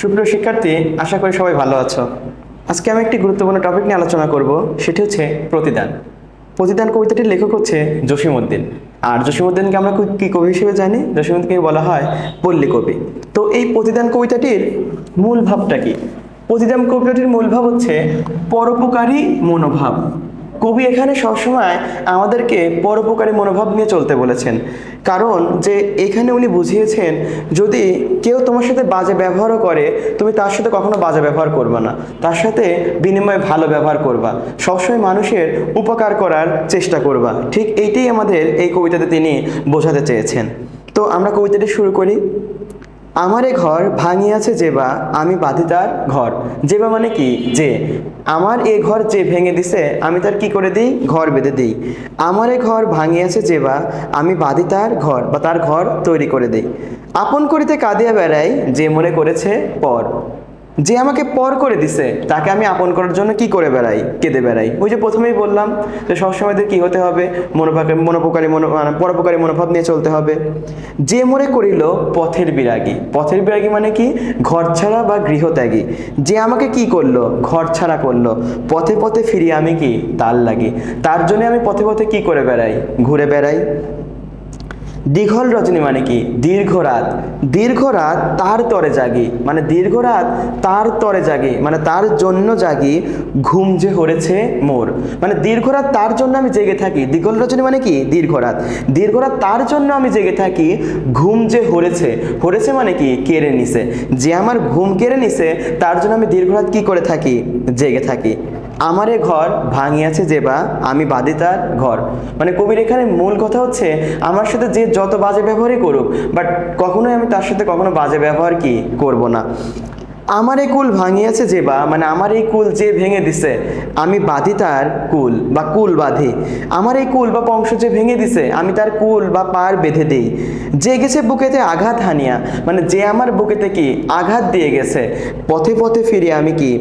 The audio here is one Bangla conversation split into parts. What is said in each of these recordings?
সুপ্রিয় শিক্ষার্থী, আশা করি সবাই ভালো আছো। আজকে আমি একটি গুরুত্বপূর্ণ টপিক নিয়ে আলোচনা করব, সেটি হচ্ছে প্রতিদান। প্রতিদান কবিতাটির লেখক হচ্ছে জসীমউদ্দিন। আর জসীমউদ্দিনকে আমরা কি কবি হিসেবে জানি? জসীমউদ্দিনকে বলা হয় পল্লী কবি। তো এই প্রতিদান কবিতাটির মূল ভাবটা কি? প্রতিদান কবিতাটির মূল ভাব হচ্ছে পরোপকারী মনোভাব। কবি এখানে সবসময় আমাদেরকে পরোপকারী মনোভাব নিয়ে চলতে বলেছেন, কারণ যে এখানে উনি বুঝিয়েছেন যদি কেউ তোমার সাথে বাজে ব্যবহারও করে, তুমি তার সাথে কখনো বাজে ব্যবহার করবে না, তার সাথে বিনিময়ে ভালো ব্যবহার করবা, সবসময় মানুষের উপকার করার চেষ্টা করবা। ঠিক এইটাই আমাদের এই কবিতাতে তিনি বোঝাতে চেয়েছেন। তো আমরা কবিতাটি শুরু করি। আমারে ঘর ভাঙিয়াছে যেবা, আমি বাঁধি তার ঘর। যেবা মানে কি? যে আমার এই ঘর যে ভেঙে দিছে, আমি তার কি করে দিই? ঘর বেঁধে দিই। আমারে ঘর ভাঙিয়াছে যেবা, আমি বাঁধি তার ঘর, বা তার ঘর তৈরি করে দিই। আপন করিতে কাঁদিয়া বেড়াই, যে মনে করেছে পর। যে আমাকে পর করে দিছে তাকে আমি আপন করার জন্য কি করে বেড়াই? কেঁদে বেড়াই। ওই যে প্রথমেই বললাম যে সবসময় কি হতে হবে? পরোপকারী মনোভাব নিয়ে চলতে হবে। যে মনে করিল পথের বিরাগী। পথের বিরাগী মানে কি? ঘর ছাড়া বা গৃহত্যাগী। যে আমাকে কি করলো? ঘর ছাড়া করলো। পথে পথে ফিরি আমি কি? তার লাগি। তার জন্য আমি পথে পথে কি করে বেড়াই? ঘুরে বেড়াই। দীঘল রজনী মানে কি? দীর্ঘ রাত। দীর্ঘ রাত তার তরে জাগি, মানে দীর্ঘ রাত তার তরে জাগি, মানে তার জন্য জাগি। ঘুম যে হরেছে মোর, মানে দীর্ঘ রাত তার জন্য আমি জেগে থাকি। দীঘল রজনী মানে কি? দীর্ঘ রাত। দীর্ঘ রাত তার জন্য আমি জেগে থাকি। ঘুম যে হরেছে, হরেছে মানে কি? কেড়ে নিছে। যে আমার ঘুম কেড়ে নিছে তার জন্য আমি দীর্ঘ রাত কি করে থাকি? জেগে থাকি। আমারে ঘর ভাঙিয়াছে যেবা, আমি বাঁধি তার ঘর। মানে কবির এখানে মূল কথা হচ্ছে আমার সাথে যে যত বাজে ব্যবহারই করুক, বাট কখনোই আমি তার সাথে কখনো বাজে ব্যবহার কি করব না। আমার এই কুল ভাঙিয়াছে যেবা, মানে আমার এই কুল যে ভেঙে দিছে, আমি বাঁধি তার কুল, বা কুল বাঁধি। আমার এই কুল বা বংশ যে ভেঙে দিছে, আমি তার কুল বা পার বেঁধে দিই। যে গেছে বুকেতে আঘাত হানিয়া, মানে যে আমার বুকেতে কি আঘাত দিয়ে গেছে। পথে পথে ফিরে আমি কি?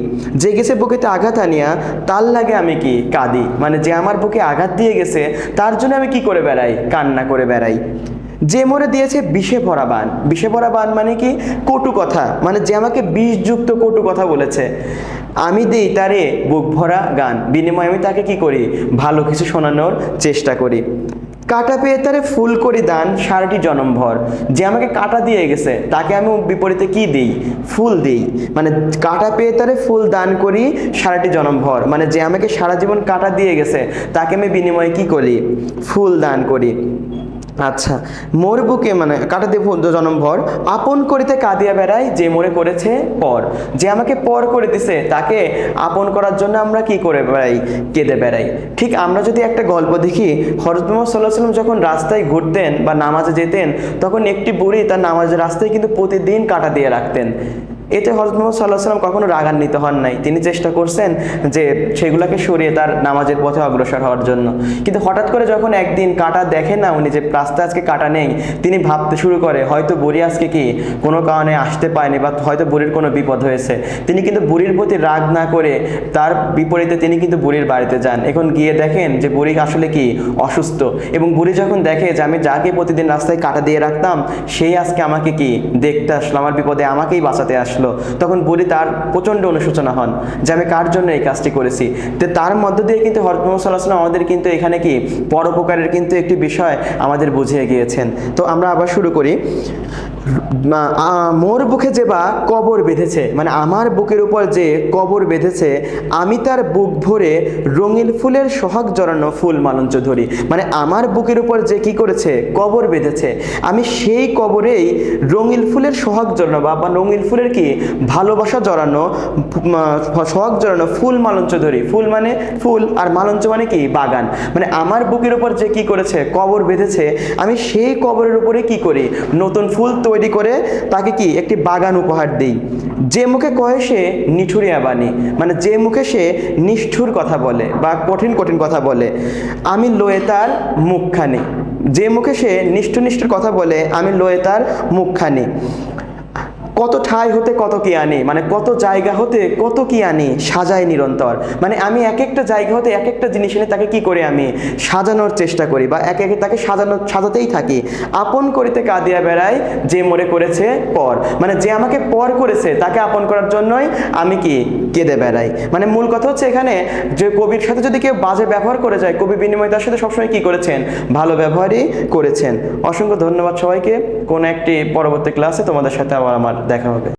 যে গেছে বুকেতে আঘাত হানিয়া, তার লাগে আমি কি? কাঁদি। মানে যে আমার বুকে আঘাত দিয়ে গেছে তার জন্য আমি কি করে বেড়াই? কান্না করে বেড়াই। যে মরে দিয়েছে বিষে ভরা বান। বিষে ভরা বান মানে কি? কটু কথা, মানে যে আমাকে বিষযুক্ত কটু কথা বলেছে, আমি দিই তারে বুক ভরা গান। বিনিময়ে আমি তাকে কি করি? ভালো কিছু শোনানোর চেষ্টা করি। কাটা পেয়ে তারে ফুল করি দান, সারাটি জনমভর। যে আমাকে কাটা দিয়ে গেছে তাকে আমি বিপরীতে কি দিই? ফুল দিই। মানে কাটা পেয়ে তারে ফুল দান করি সারাটি জনমভর, মানে যে আমাকে সারা জীবন কাটা দিয়ে গেছে তাকে আমি বিনিময়ে কি করি? ফুল দান করি। আচ্ছা, মোর বুকে মানে কাটা দিয়ে জনমভর, আপন করিতে কাঁদিয়া বেড়াই, যে মোরে করেছে পর। যে আমাকে পর করে দিছে তাকে আপন করার জন্য আমরা কি করে বেড়াই? কেঁদে বেড়াই। ঠিক আমরা যদি একটা গল্প দেখি, হযরত মুহাম্মদ সাল্লাল্লাহু আলাইহি ওয়াসাল্লাম যখন রাস্তায় ঘুরতেন বা নামাজে যেতেন, তখন একটি বুড়ি তার নামাজের রাস্তায় কিন্তু প্রতিদিন কাঁটা দিয়ে রাখতেন। এতে হযরত মুহাম্মদ সাল্লাল্লাহু আলাইহি ওয়াসাল্লাম কখনো রাগান্বিত হন নাই। তিনি চেষ্টা করছেন যে সেগুলোকে সরিয়ে তার নামাজের পথে অগ্রসর হওয়ার জন্য। কিন্তু হঠাৎ করে যখন একদিন কাঁটা দেখে না উনি, যে রাস্তায় আজকে কাঁটা নেই, তিনি ভাবতে শুরু করে হয়তো বুড়ি আজকে কি কোনো কারণে আসতে পারেনি, বা হয়তো বুড়ির কোনো বিপদ হয়েছে। তিনি কিন্তু বুড়ির প্রতি রাগ না করে তার বিপরীতে তিনি কিন্তু বুড়ির বাড়িতে যান। এখন গিয়ে দেখেন যে বুড়ি আসলে কি অসুস্থ, এবং বুড়ি যখন দেখে যে আমি যাকে প্রতিদিন রাস্তায় কাঁটা দিয়ে রাখতাম সেই আজকে আমাকে কি দেখতে আসলো, আমার বিপদে আমাকেই বাঁচাতে আসলো, তখন বুড়ি তার প্রচন্ড অনুশোচনা হন যে আমি কার জন্য এই কাজটি করেছি। তো তার মধ্য দিয়ে কিন্তু হযরত মুহাম্মদ সাল্লাল্লাহু আলাইহি ওয়াসাল্লাম আমাদের কিন্তু এখানে কি পরোপকারের কিন্তু একটি বিষয় আমাদের বুঝিয়ে গিয়েছেন। তো আমরা আবার শুরু করি। মোর বুকে যেবা কবর বেঁধেছে, মানে আমার বুকের উপর যে কবর বেঁধেছে, আমি তার বুক ভরে রঙিন ফুলের সোহাগ জড়ানো ফুল মালঞ্চ ধরি। মানে আমার বুকের উপর যে কি করেছে? কবর বেঁধেছে, আমি সেই কবরেই রঙিন ফুলের সোহাগ জড়ানো বা রঙিন ফুলের কি ভালোবাসা জড়ানো, সোহাগ জড়ানো ফুল মালঞ্চ ধরি। ফুল মানে ফুল, আর মালঞ্চ মানে কি? বাগান। মানে আমার বুকের উপর যে কি করেছে? কবর বেঁধেছে, আমি সেই কবরের উপরে কি করি? নতুন ফুল তৈরি করে তাকে কি একটি বাগান উপহার দিই। যে মুখে কয়ে সে নিঠুরিয়া বাণী, মানে যে মুখে সে নিষ্ঠুর কথা বলে বা কঠিন কঠিন কথা বলে, আমি লয়ে তার মুখখানি। যে মুখে সে নিষ্ঠুর নিষ্ঠুর কথা বলে, আমি লয়ে তার মুখখানি। কত ঠাই হতে কত কি আনি, মানে কত জায়গা হতে কত কি আনি সাজাই নিরন্তর। মানে আমি এক একটা জায়গা হতে এক একটা জিনিস এনে তাকে কি করে আমি সাজানোর চেষ্টা করি, বা একে একে তাকে সাজাতেই থাকি। আপন করিতে কাঁদিয়া বেড়াই, যে মোরে করেছে পর। মানে যে আমাকে পর করেছে তাকে আপন করার জন্যই আমি কি কেঁদে বেড়াই। মানে মূল কথা হচ্ছে এখানে যে কবির সাথে যদি কেউ বাজে ব্যবহার করে যায়, কবি বিনিময় তার সাথে সবসময় কি করেছেন, ভালো ব্যবহারই করেছেন। অসংখ্য ধন্যবাদ সবাইকে। কোন একটি পরবর্তী ক্লাসে তোমাদের সাথে আবার আমার দেখা হবে।